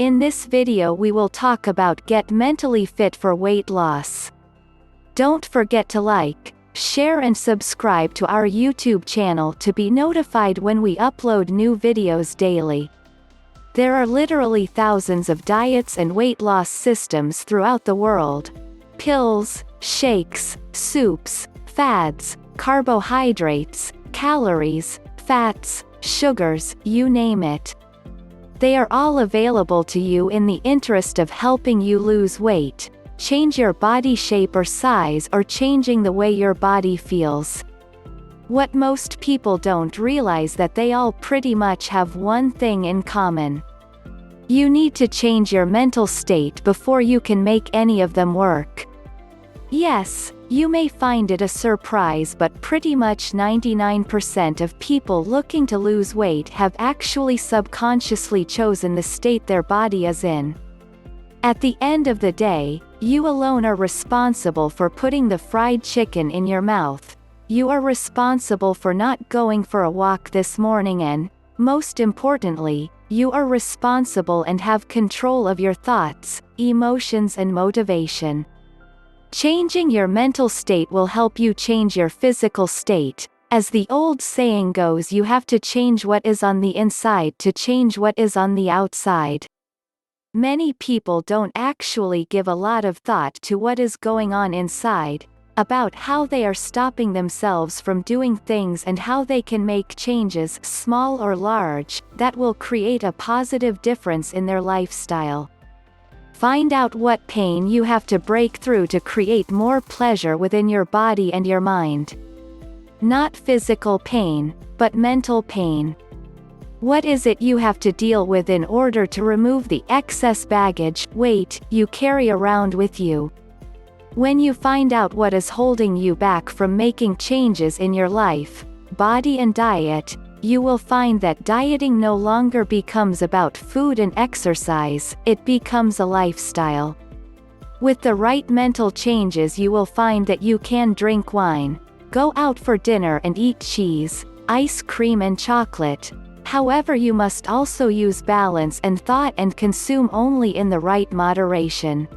In this video we will talk about get mentally fit for weight loss. Don't forget to like, share and subscribe to our YouTube channel to be notified when we upload new videos daily. There are literally thousands of diets and weight loss systems throughout the world. Pills, shakes, soups, fads, carbohydrates, calories, fats, sugars, you name it. They are all available to you in the interest of helping you lose weight, change your body shape or size, or changing the way your body feels. What most people don't realize that they all pretty much have one thing in common. You need to change your mental state before you can make any of them work. Yes, you may find it a surprise, but pretty much 99% of people looking to lose weight have actually subconsciously chosen the state their body is in. At the end of the day, you alone are responsible for putting the fried chicken in your mouth. You are responsible for not going for a walk this morning, and, most importantly, you are responsible and have control of your thoughts, emotions and motivation. Changing your mental state will help you change your physical state. As the old saying goes, you have to change what is on the inside to change what is on the outside. Many people don't actually give a lot of thought to what is going on inside, about how they are stopping themselves from doing things and how they can make changes, small or large, that will create a positive difference in their lifestyle. Find out what pain you have to break through to create more pleasure within your body and your mind. Not physical pain, but mental pain. What is it you have to deal with in order to remove the excess baggage, weight, you carry around with you? When you find out what is holding you back from making changes in your life, body and diet, you will find that dieting no longer becomes about food and exercise, it becomes a lifestyle. With the right mental changes, you will find that you can drink wine, go out for dinner and eat cheese, ice cream and chocolate. However, you must also use balance and thought and consume only in the right moderation.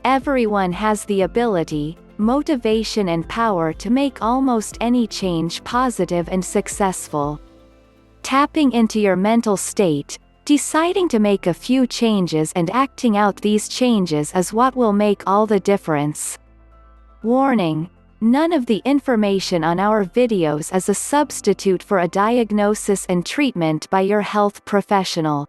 Everyone has the ability, motivation and power to make almost any change positive and successful. Tapping into your mental state, deciding to make a few changes and acting out these changes is what will make all the difference. Warning: none of the information on our videos is a substitute for a diagnosis and treatment by your health professional.